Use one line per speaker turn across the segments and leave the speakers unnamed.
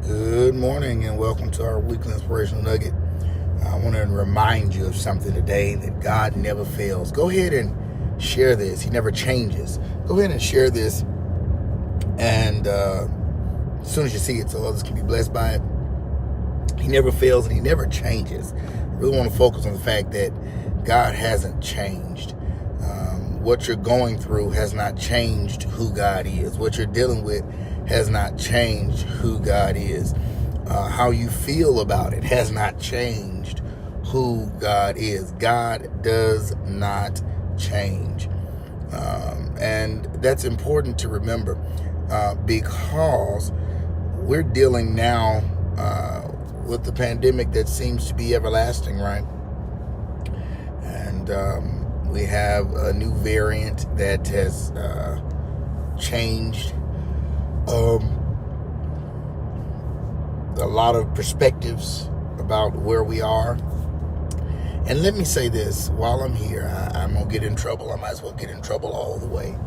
Good morning and welcome to our weekly inspirational nugget. I want to remind you of something today, that God never fails. Go ahead and share this. He never changes. Go ahead and share this, and as soon as you see it, so others can be blessed by it. He never fails and he never changes. I really want to focus on the fact that God hasn't changed. What you're going through has not changed who God is. What you're dealing with has not changed who God is. How you feel about it has not changed who God is. God does not change. And that's important to remember because we're dealing now with the pandemic that seems to be everlasting, right? And we have a new variant that has changed a lot of perspectives about where we are. And let me say this, while I'm here, I'm going to get in trouble. I might as well get in trouble all the way.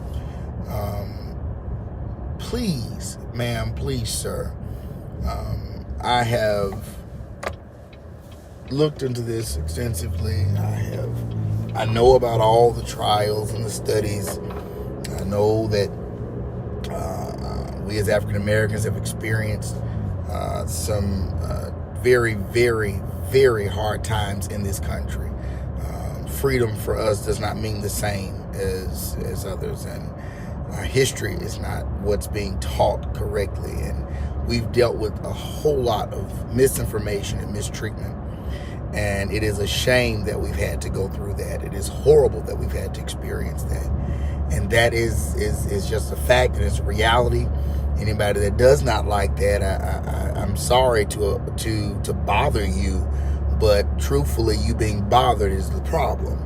Please, ma'am, please, sir, I have looked into this extensively. I know about all the trials and the studies. I know that we as African Americans have experienced some very, very, very hard times in this country. Freedom for us does not mean the same as others, and our history is not what's being taught correctly, and we've dealt with a whole lot of misinformation and mistreatment. And it is a shame that we've had to go through that. It is horrible that we've had to experience that. And that is just a fact, and it's a reality. Anybody that does not like that, I'm sorry to bother you, but truthfully, you being bothered is the problem.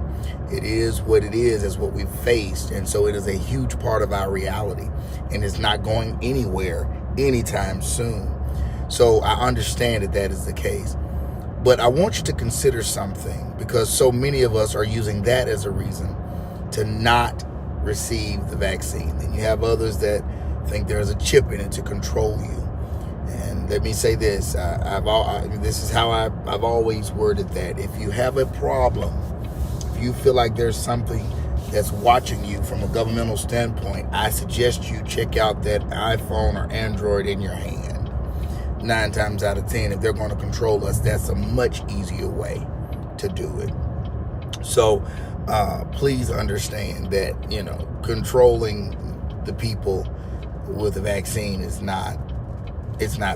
It is what it is what we've faced. And so it is a huge part of our reality, and it's not going anywhere anytime soon. So I understand that is the case. But I want you to consider something, because so many of us are using that as a reason to not receive the vaccine. And you have others that think there's a chip in it to control you. And let me say this, this is how I've always worded that. If you have a problem, if you feel like there's something that's watching you from a governmental standpoint, I suggest you check out that iPhone or Android in your hand. 9 times out of 10, if they're going to control us, that's a much easier way to do it. So please understand that, controlling the people with a vaccine is not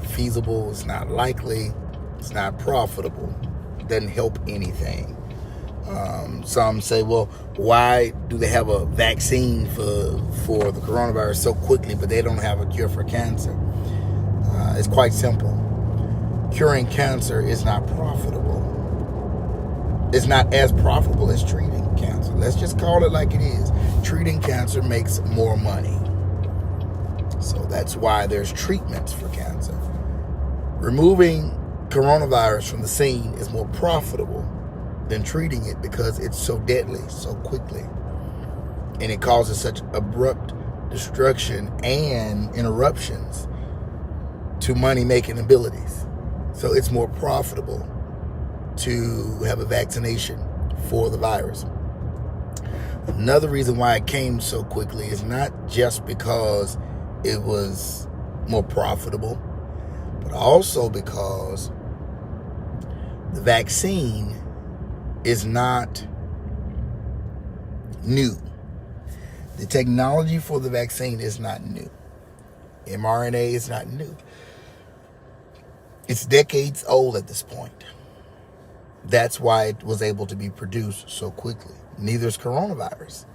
feasible, it's not likely, it's not profitable, it doesn't help anything. Some say, well, why do they have a vaccine for the coronavirus so quickly, but they don't have a cure for cancer? It's quite simple. Curing cancer is not profitable. It's not as profitable as treating cancer. Let's just call it like it is. Treating cancer makes more money. So that's why there's treatments for cancer. Removing coronavirus from the scene is more profitable than treating it, because it's so deadly so quickly. And it causes such abrupt destruction and interruptions to money-making abilities. So it's more profitable to have a vaccination for the virus. Another reason why it came so quickly is not just because it was more profitable, but also because the vaccine is not new. The technology for the vaccine is not new. mRNA is not new. It's decades old at this point. That's why it was able to be produced so quickly. Neither is coronavirus.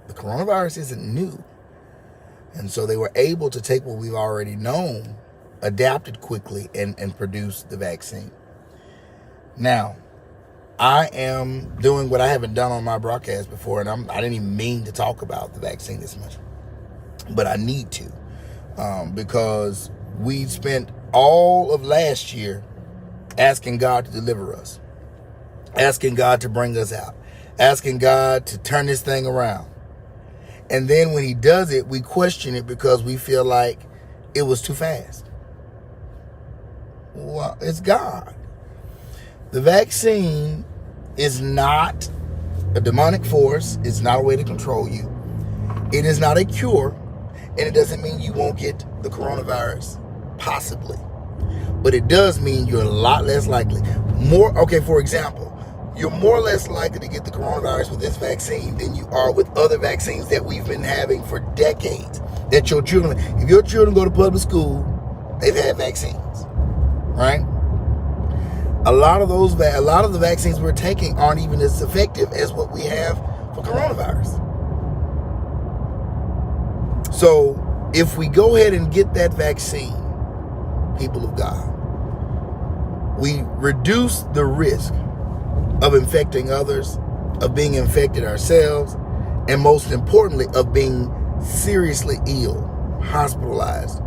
The coronavirus isn't new. And so they were able to take what we've already known, adapt it quickly, and produce the vaccine. Now, I am doing what I haven't done on my broadcast before, and I didn't even mean to talk about the vaccine this much. But I need to, because we spent all of last year asking God to deliver us, asking God to bring us out, asking God to turn this thing around. And then when he does it, we question it because we feel like it was too fast. Well, it's God. The vaccine is not a demonic force. It's not a way to control you. It is not a cure, and it doesn't mean you won't get the coronavirus, possibly. But it does mean you're a lot less likely. For example, you're more or less likely to get the coronavirus with this vaccine than you are with other vaccines that we've been having for decades. That your children, if your children go to public school, they've had vaccines, right? A lot of the vaccines we're taking aren't even as effective as what we have for coronavirus. So if we go ahead and get that vaccine, people of God, we reduce the risk of infecting others, of being infected ourselves, and most importantly, of being seriously ill, hospitalized,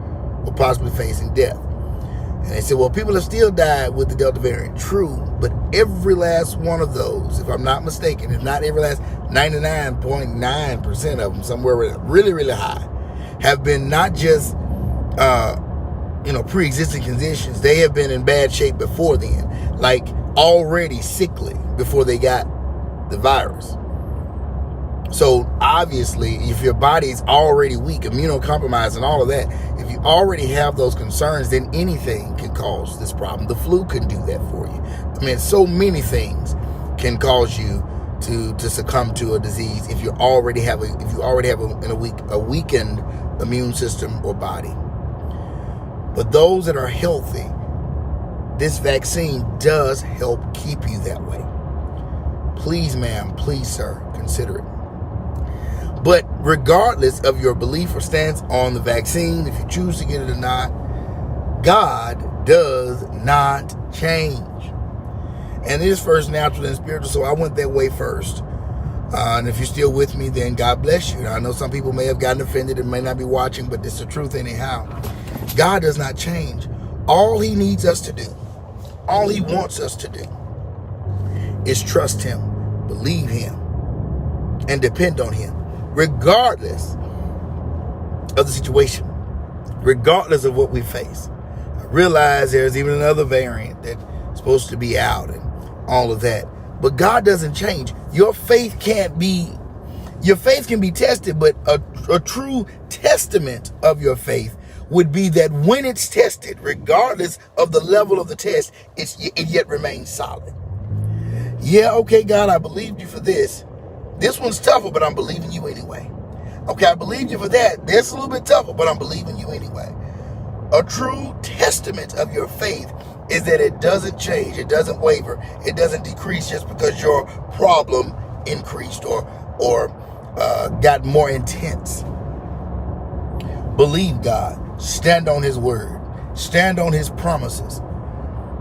or possibly facing death. And they said, well, people have still died with the Delta variant. True, but every last one of those, if I'm not mistaken, if not every last 99.9% of them, somewhere really, really high, have been not just pre-existing conditions. They have been in bad shape before then, like already sickly before they got the virus. So obviously, if your body's already weak, immunocompromised and all of that, if you already have those concerns, then anything can cause this problem. The flu can do that for you. I mean, so many things can cause you to succumb to a disease if you already have a weakened immune system or body. But those that are healthy, this vaccine does help keep you that way. Please, ma'am, please, sir, consider it. But regardless of your belief or stance on the vaccine, if you choose to get it or not, God does not change. And it is first natural and spiritual, so I went that way first. And if you're still with me, then God bless you. I know some people may have gotten offended and may not be watching, but it's the truth anyhow. God does not change. All he needs us to do, all he wants us to do, is trust him, believe him, and depend on him, regardless of the situation, regardless of what we face. I realize there's even another variant that's supposed to be out and all of that. But God doesn't change. Your faith can be tested, but a true testament of your faith would be that when it's tested, regardless of the level of the test, it yet remains solid. Yeah, okay, God, I believed you for this. This one's tougher, but I'm believing you anyway. Okay, I believed you for that. That's a little bit tougher, but I'm believing you anyway. A true testament of your faith is that it doesn't change, it doesn't waver, it doesn't decrease just because your problem increased or got more intense. Believe God. Stand on his word. Stand on his promises.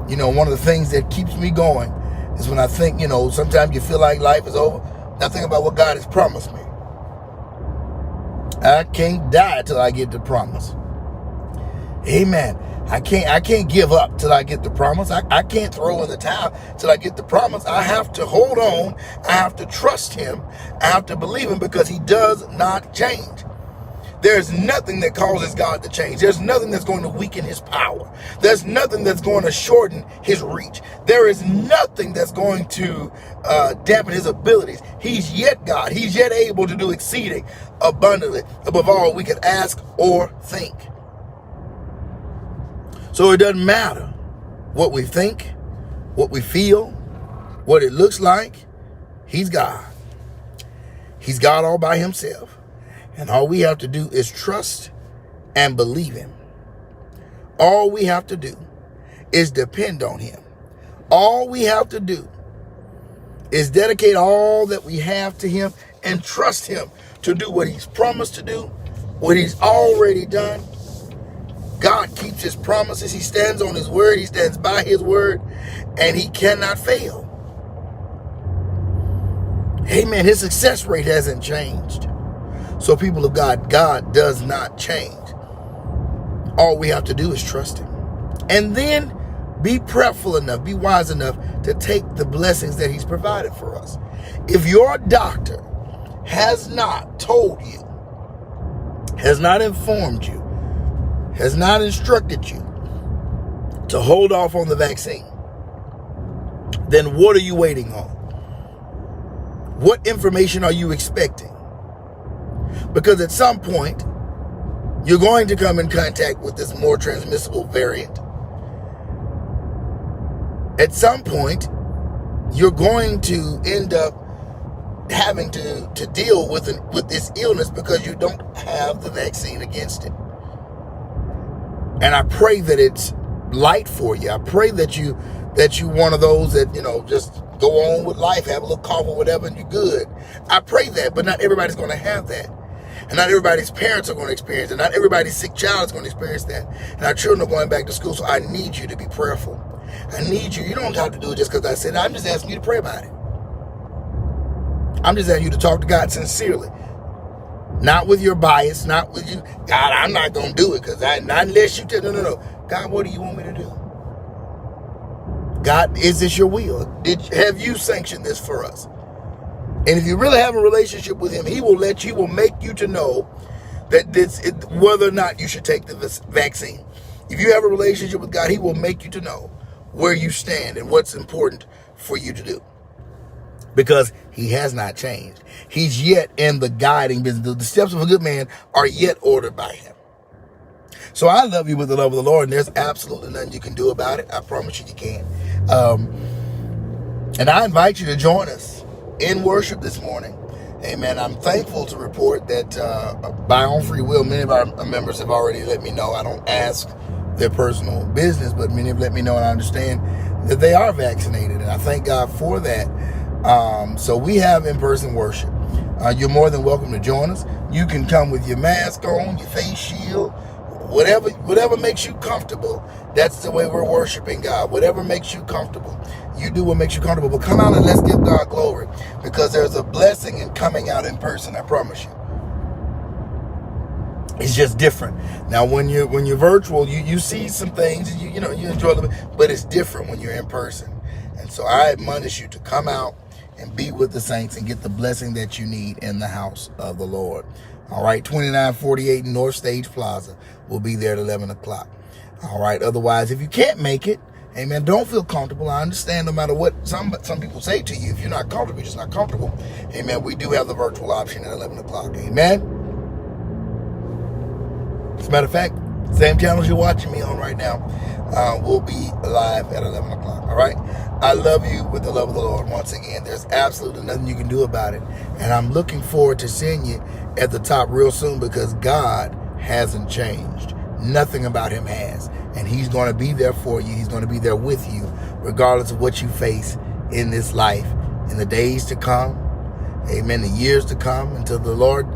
You know, one of the things that keeps me going is when I think, sometimes you feel like life is over. I think about what God has promised me. I can't die till I get the promise. Amen. I can't give up till I get the promise. I can't throw in the towel till I get the promise. I have to hold on. I have to trust him. I have to believe him because he does not change. There's nothing that causes God to change. There's nothing that's going to weaken his power. There's nothing that's going to shorten his reach. There is nothing that's going to dampen his abilities. He's yet God. He's yet able to do exceeding abundantly above all we could ask or think. So it doesn't matter what we think, what we feel, what it looks like. He's God. He's God all by himself. And all we have to do is trust and believe him. All we have to do is depend on him. All we have to do is dedicate all that we have to him and trust him to do what he's promised to do, what he's already done. God keeps his promises. He stands on his word. He stands by his word, and he cannot fail. Amen. His success rate hasn't changed. So people of God, God does not change. All we have to do is trust him. And then be prayerful enough, be wise enough to take the blessings that he's provided for us. If your doctor has not told you, has not informed you, has not instructed you to hold off on the vaccine, then what are you waiting on? What information are you expecting? Because at some point, you're going to come in contact with this more transmissible variant. At some point, you're going to end up having to deal with this illness because you don't have the vaccine against it. And I pray that it's light for you. I pray that you one of those that, just go on with life, have a little cough or whatever, and you're good. I pray that, but not everybody's going to have that. And not everybody's parents are going to experience it. Not everybody's sick child is going to experience that. And our children are going back to school, so I need you to be prayerful. I need you. You don't have to do it just because I said it. I'm just asking you to pray about it. I'm just asking you to talk to God sincerely. Not with your bias, not with you. God, I'm not going to do it because not unless you tell. No. God, what do you want me to do? God, is this your will? Have you sanctioned this for us? And if you really have a relationship with him, he will make you to know that whether or not you should take the vaccine. If you have a relationship with God, he will make you to know where you stand and what's important for you to do. Because he has not changed. He's yet in the guiding business. The steps of a good man are yet ordered by him. So I love you with the love of the Lord, and there's absolutely nothing you can do about it. I promise you can. And I invite you to join us in worship this morning. Amen. I'm thankful to report that by own free will, many of our members have already let me know. I don't ask their personal business, but many have let me know, and I understand that they are vaccinated, and I thank God for that. So we have in-person worship. You're more than welcome to join us. You can come with your mask on, your face shield, whatever makes you comfortable. That's the way we're worshiping God. Whatever makes you comfortable. You do what makes you comfortable. But come out and let's give God glory, because there's a blessing in coming out in person, I promise you. It's just different. Now, when you're virtual, you see some things and you enjoy them, but it's different when you're in person. And so I admonish you to come out and be with the saints and get the blessing that you need in the house of the Lord. All right, 2948 North Stage Plaza. We'll be there at 11 o'clock. All right, otherwise, if you can't make it, amen, don't feel comfortable. I understand no matter what some people say to you. If you're not comfortable, you're just not comfortable. Amen, we do have the virtual option at 11 o'clock. Amen. As a matter of fact, same channels you're watching me on right now will be live at 11 o'clock. All right. I love you with the love of the Lord. Once again, there's absolutely nothing you can do about it. And I'm looking forward to seeing you at the top real soon, because God hasn't changed. Nothing about him has. And he's going to be there for you. He's going to be there with you, regardless of what you face in this life, in the days to come. Amen. The years to come, until the Lord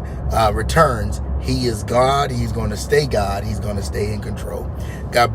returns. He is God. He's going to stay God. He's going to stay in control. God bless.